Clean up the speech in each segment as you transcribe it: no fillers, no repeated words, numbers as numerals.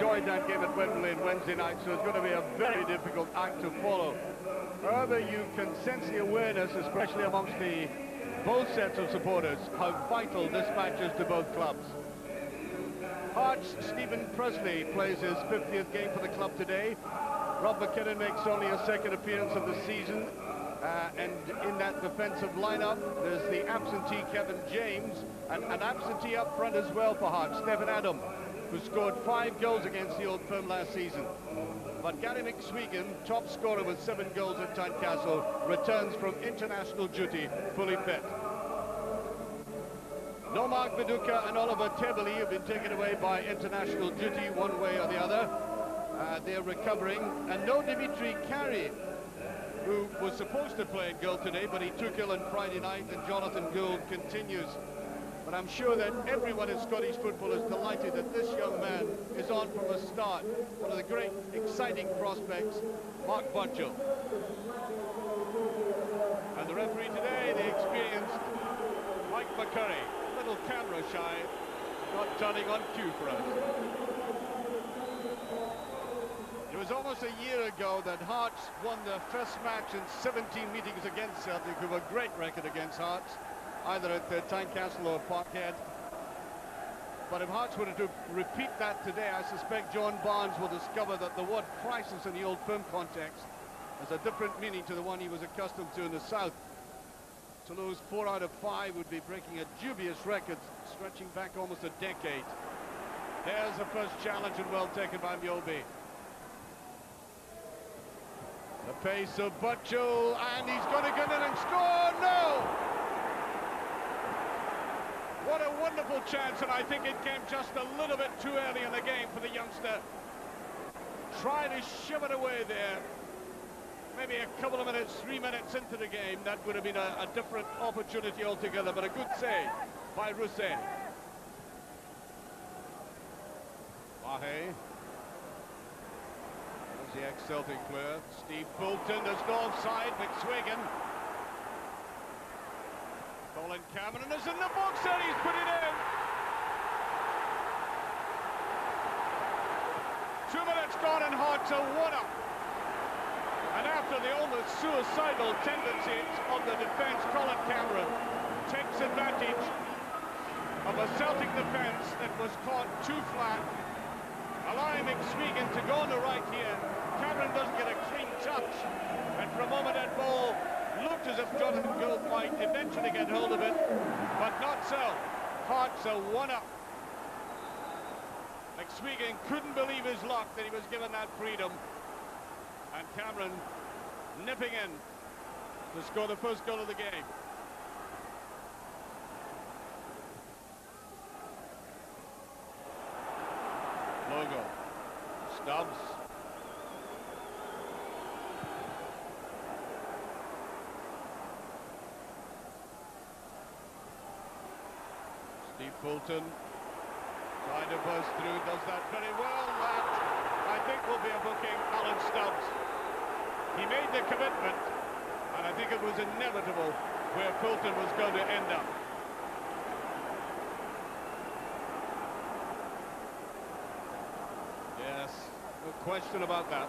enjoyed that game at Wembley on Wednesday night, so it's going to be a very difficult act to follow. However, you can sense the awareness, especially amongst both sets of supporters, how vital this match is to both clubs. Hearts' Stephen Presley plays his 50th game for the club today. Rob McKinnon makes only a second appearance of the season. And in that defensive lineup, there's the absentee Kevin James, and an absentee up front as well for Hearts, Stephen Adam, who scored 5 goals against the Old Firm last season. But Gary McSwegan, top scorer with 7 goals at Tynecastle, returns from international duty fully fit. No Mark Viduka and Oliver Tebeli have been taken away by international duty one way or the other. They're recovering. And no Dimitri Carey, who was supposed to play in goal today, but he took ill on Friday night, and Jonathan Gould continues. But I'm sure that everyone in Scottish football is delighted that this young man is on from the start. One of the great, exciting prospects, Mark Burchill. And the referee today, the experienced Mike McCurry, a little camera shy, not turning on cue for us. It was almost a year ago that Hearts won their first match in 17 meetings against Celtic, who have a great record against Hearts, either at Tynecastle or Parkhead. But if Hearts were to repeat that today, I suspect John Barnes will discover that the word crisis in the Old Firm context has a different meaning to the one he was accustomed to in the South. To lose 4 out of 5 would be breaking a dubious record stretching back almost a decade. There's the first challenge, and well taken by Mjolby. The pace of Burchill, and he's going to get in and score. No! What a wonderful chance, and I think it came just a little bit too early in the game for the youngster. Trying to shove it away there. Maybe a couple of minutes, 3 minutes into the game, that would have been a different opportunity altogether, but a good save by Rousset. Mahe. There's the ex-Celtic player, Steve Fulton. There's no offside. McSwegan. Colin Cameron is in the box and he's put it in. 2 minutes gone and Hearts are 1-up. And after the almost suicidal tendencies of the defence, Colin Cameron takes advantage of a Celtic defence that was caught too flat, allowing McSwegan to go on the right here. Cameron doesn't get a clean touch, and for a moment that ball looked as if Jonathan Gould might eventually get hold of it, but not so. Hearts are 1-up. McSwegan couldn't believe his luck that he was given that freedom, and Cameron nipping in to score the first goal of the game. Logo. Stubbs. Steve Fulton trying to burst through, does that very well. That, I think, will be a booking. Alan Stubbs. He made the commitment, and I think it was inevitable where Fulton was going to end up. Yes, no question about that.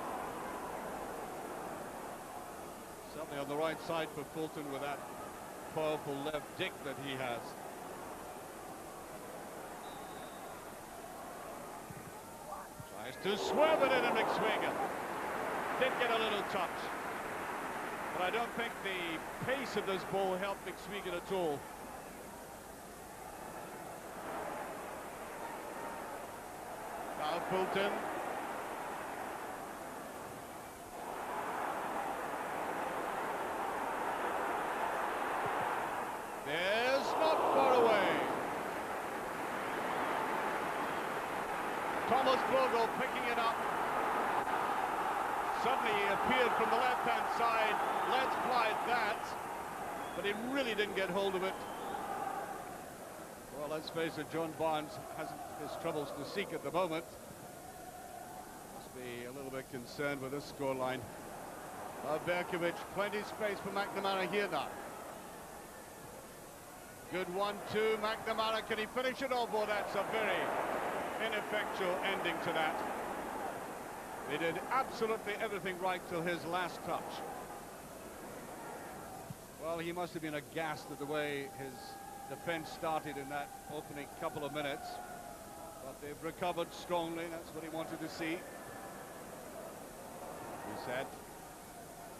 Certainly on the right side for Fulton with that powerful left dick that he has. Tries to swerve it in, and McSwegan did get a little touch, but I don't think the pace of this ball helped McSwegan at all. Now Fulton. There's not far away. Thomas Bogle picking it up. Suddenly he appeared from the left-hand side. Let's fly that, but he really didn't get hold of it. Well, let's face it, John Barnes hasn't his troubles to seek at the moment. Must be a little bit concerned with this scoreline. Berkovic, plenty of space for McNamara here now. Good 1-2, McNamara, can he finish it off? Oh, that's a very ineffectual ending to that. He did absolutely everything right till his last touch. Well, he must have been aghast at the way his defence started in that opening couple of minutes. But they've recovered strongly, that's what he wanted to see. He said,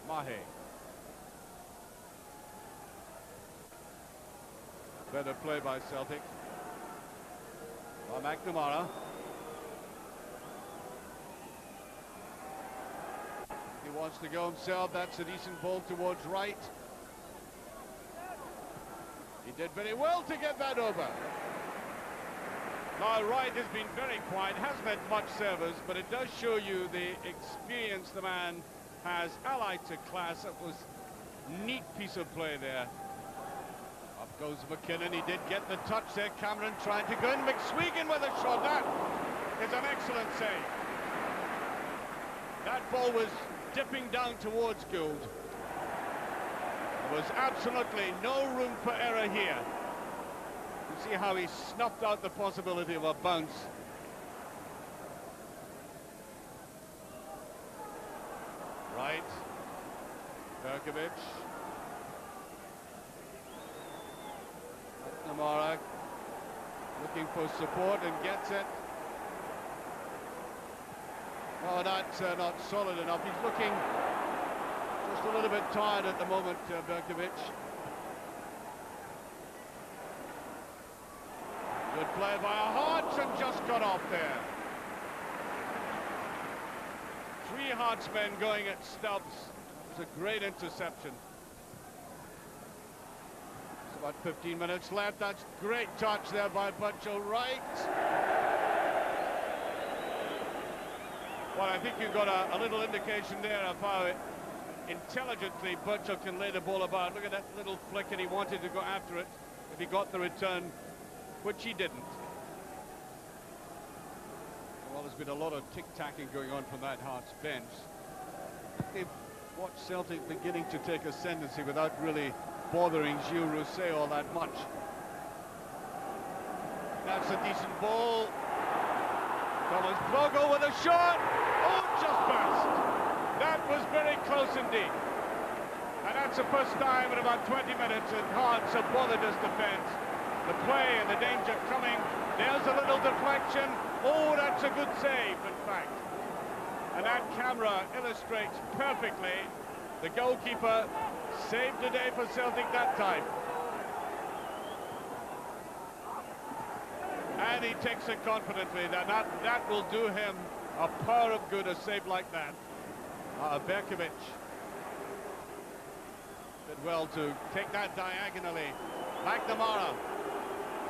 Mahe. Better play by Celtic. By McNamara. He wants to go himself. That's a decent ball towards Wright. He did very well to get that over. Now, Wright has been very quiet, hasn't had much service, but it does show you the experience the man has allied to class. It was a neat piece of play there. Up goes McKinnon. He did get the touch there. Cameron trying to go in. McSwegan with a shot. That is an excellent save. That ball was dipping down towards Gould. There was absolutely no room for error here. You see how he snuffed out the possibility of a bounce. Right. Berkovic. McNamara looking for support and gets it. Oh, that's not solid enough. He's looking just a little bit tired at the moment, Berkovic. Good play by Hearts and just got off there. 3 Hearts men going at Stubbs. It was a great interception. There's about 15 minutes left. That's great touch there by Butchell. Wright. Well, I think you've got a little indication there of how intelligently Butchell can lay the ball about. Look at that little flick, and he wanted to go after it if he got the return, which he didn't. Well, there's been a lot of tick-tacking going on from that Hearts bench. They've watched Celtic beginning to take ascendancy without really bothering Gilles Rousset all that much. That's a decent ball. Thomas Bogle with a shot. Oh, just passed. That was very close indeed. And that's the first time in about 20 minutes that Hearts have bothered this defence. The play and the danger coming. There's a little deflection. Oh, that's a good save, in fact. And that camera illustrates perfectly the goalkeeper saved the day for Celtic that time. And he takes it confidently. That will do him a power of good, a save like that. Berkovic did well to take that diagonally. McNamara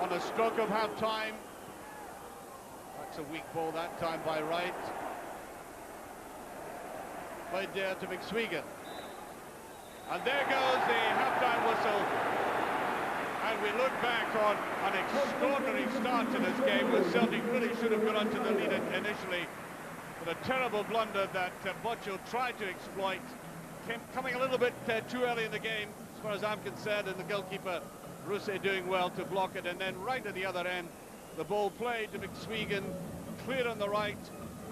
on a stroke of half-time. That's a weak ball that time by Wright. Played there to McSwegan. And there goes the half-time whistle. And we look back on an extraordinary start to this game where Celtic really should have got onto the lead initially. But a terrible blunder that Butchell tried to exploit. Coming a little bit too early in the game, as far as I'm concerned, and the goalkeeper, Rousset, doing well to block it. And then right at the other end, the ball played to McSwegan, clear on the right,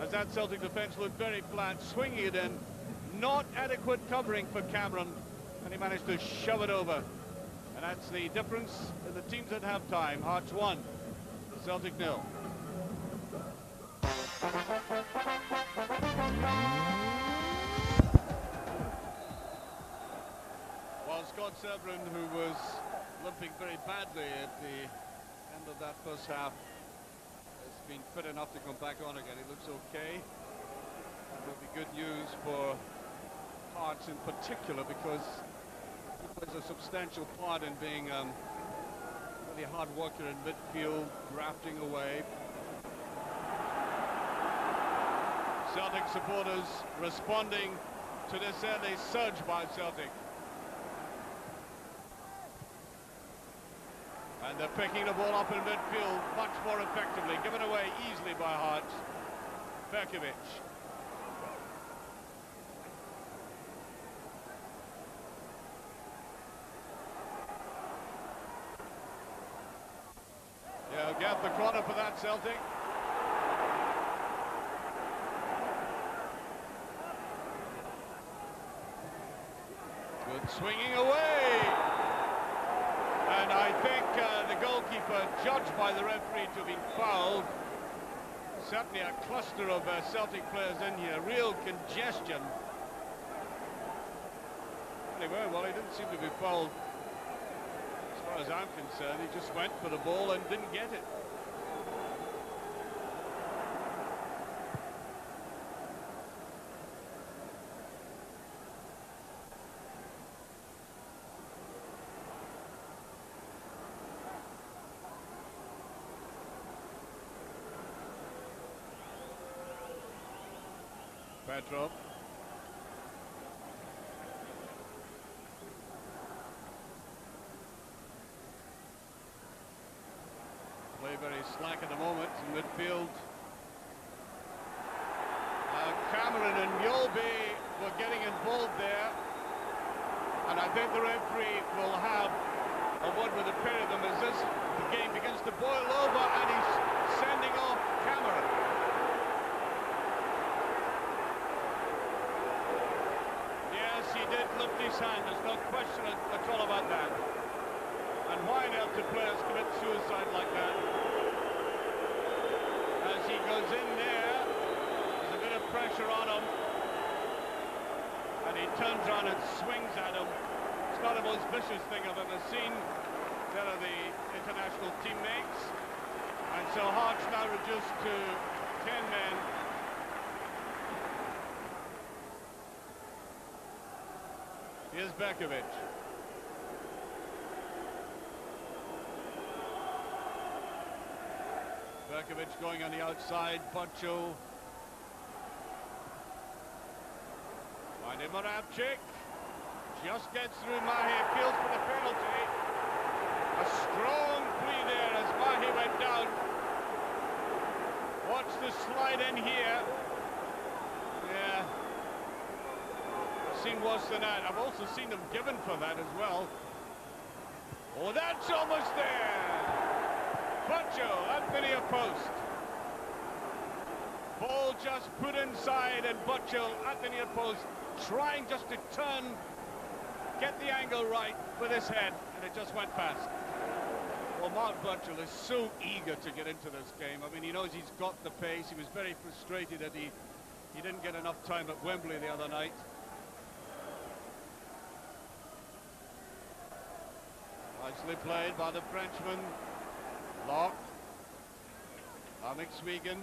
as that Celtic defence looked very flat, swinging it in. Not adequate covering for Cameron, and he managed to shove it over. And that's the difference in the teams at half-time. Hearts 1, Celtic 0. Well, Scott Severin, who was limping very badly at the end of that first half, has been fit enough to come back on again. He looks okay. It will be good news for Hearts in particular, because he plays a substantial part in being a really hard worker in midfield, grafting away. Celtic supporters responding to this early surge by Celtic. And they're picking the ball up in midfield much more effectively, given away easily by Hearts. Berkovic. Yeah, get the corner for that, Celtic. Swinging away. And I think the goalkeeper, judged by the referee to have been fouled. Certainly a cluster of Celtic players in here, real congestion. Anyway, well, he didn't seem to be fouled. As far as I'm concerned, he just went for the ball and didn't get it. Petrov. Play very slack at the moment in midfield. Cameron and Yolby were getting involved there. And I think the referee will have a word with the pair of them as this game begins to boil over, and he's sending off Cameron. He did lift his hand, there's no question at all about that. And why on earth do players commit suicide like that? As he goes in there, there's a bit of pressure on him. And he turns around and swings at him. It's not the most vicious thing I've ever seen. There are the international teammates. And so Hearts now reduced to 10 men. Here's Bekovic. Bekovic going on the outside. Butcho. Finding Moravchik. Just gets through Mahe. Appeals for the penalty. A strong plea there as Mahe went down. Watch the slide in here. Yeah. Seen worse than that. I've also seen them given for that as well. Oh, that's almost there. Butcho at the near post. Ball just put inside, and Butcho at the near post, trying just to turn, get the angle right with his head, and it just went past. Well, Mark Butcho is so eager to get into this game. I mean, he knows he's got the pace. He was very frustrated that he didn't get enough time at Wembley the other night. Nicely played by the Frenchman. Locke. Smeagin.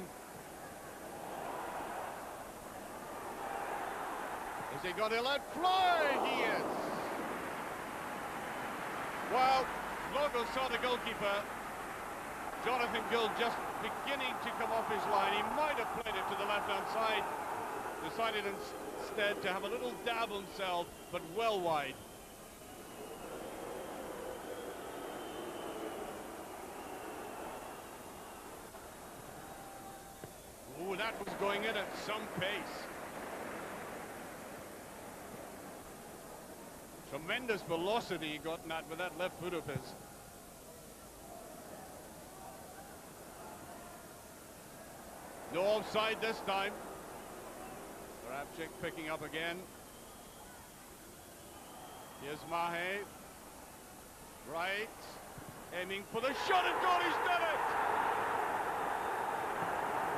Has he got a let fly? He is. Well, Logo saw the goalkeeper, Jonathan Gould, just beginning to come off his line. He might have played it to the left-hand side. Decided instead to have a little dab himself, but well wide. Oh, that was going in at some pace. Tremendous velocity he got in that with that left foot of his. No offside this time. Moravchik picking up again. Here's Mahe. Right. Aiming for the shot and goal. He's done it!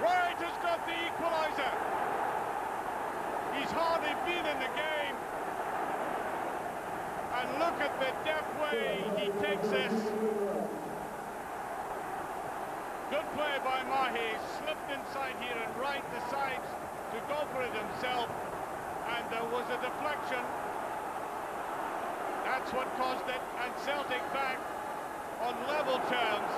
Wright has got the equaliser. He's hardly been in the game. And look at the deft way he takes this. Good play by Mahe. Slipped inside here, and Wright decides to go for it himself. And there was a deflection. That's what caused it. And Celtic back on level terms.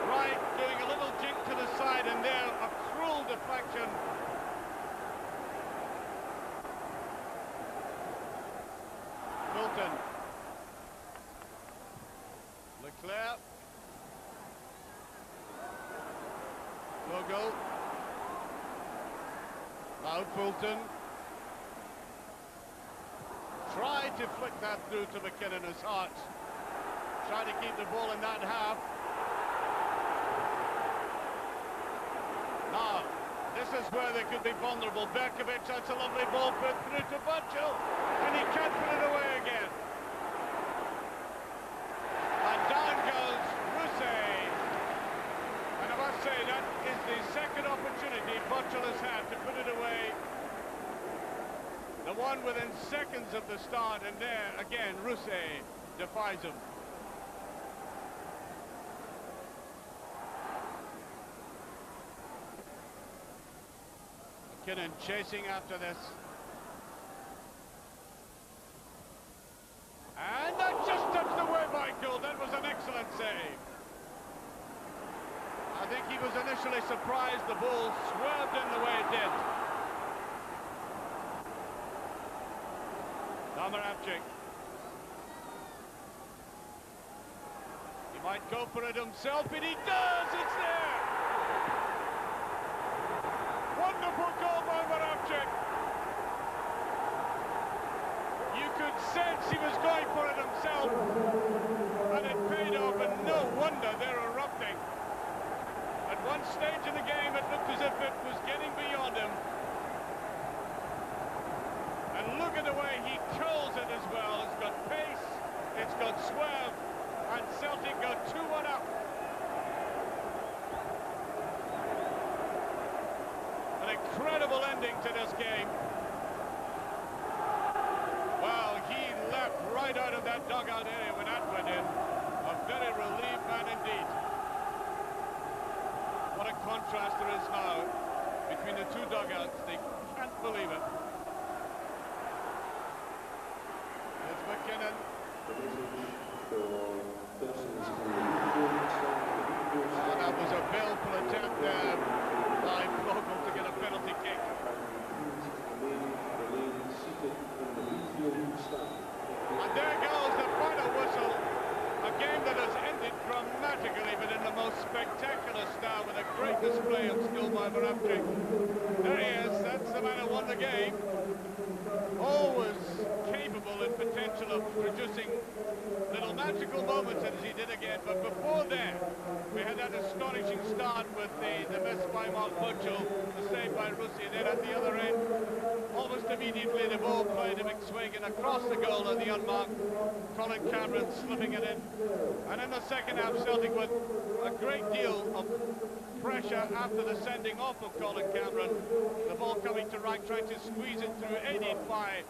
Wright doing a little jink to the side, and there a cruel deflection. Fulton. Leclerc. Logo. Now Fulton. Tried to flick that through to McKinnon's heart. Trying to keep the ball in that half. Now, this is where they could be vulnerable. Berkovic, that's a lovely ball put through to Butchell, and he can't put it away again. And down goes Rousset. And I must say, that is the second opportunity Butchell has had to put it away. The one within seconds of the start, and there, again, Rousset defies him. McKinnon chasing after this. And that just touched the way, Michael. That was an excellent save. I think he was initially surprised the ball swerved in the way it did. Damarabchik. He might go for it himself, and he does! It's there! Wonderful goal by Damarabchik. You could sense he was going for it himself, and it paid off, and no wonder they're erupting. At one stage in the game, it looked as if it was getting beyond him. And look at the way he curls it as well. It's got pace, it's got swerve, and Celtic go 2-1 up. An incredible ending to this game. Well, he left right out of that dugout area when that went in. A very relieved man indeed. What a contrast there is now between the two dugouts. They can't believe it. There's McKinnon. And that was a baleful attempt there by Vogel to get a penalty kick. And there goes the final whistle. A game that has ended dramatically, but in the most spectacular style, with a great display of skill by Damarabchik. There he is, that's the man who won the game. Always capable and potential of producing little magical moments, as he did again. But before then, we had that astonishing start with the miss by Mark Butchell, the save by Rousset. Then at the other end, almost immediately the ball played to McSwagan across the goal and the unmarked Colin Cameron slipping it in. And in the second half, Celtic with a great deal of pressure after the sending off of Colin Cameron. The ball coming to right, trying to squeeze it through, aided by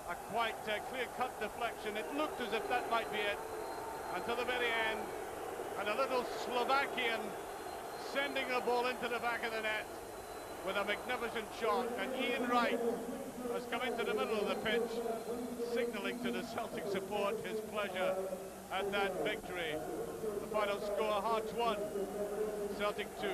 a quite clear-cut deflection. It looked as if that might be it until the very end. And a little Slovakian sending the ball into the back of the net with a magnificent shot. And Ian Wright has come into the middle of the pitch, signalling to the Celtic support his pleasure at that victory. The final score, Hearts 1, Celtic 2.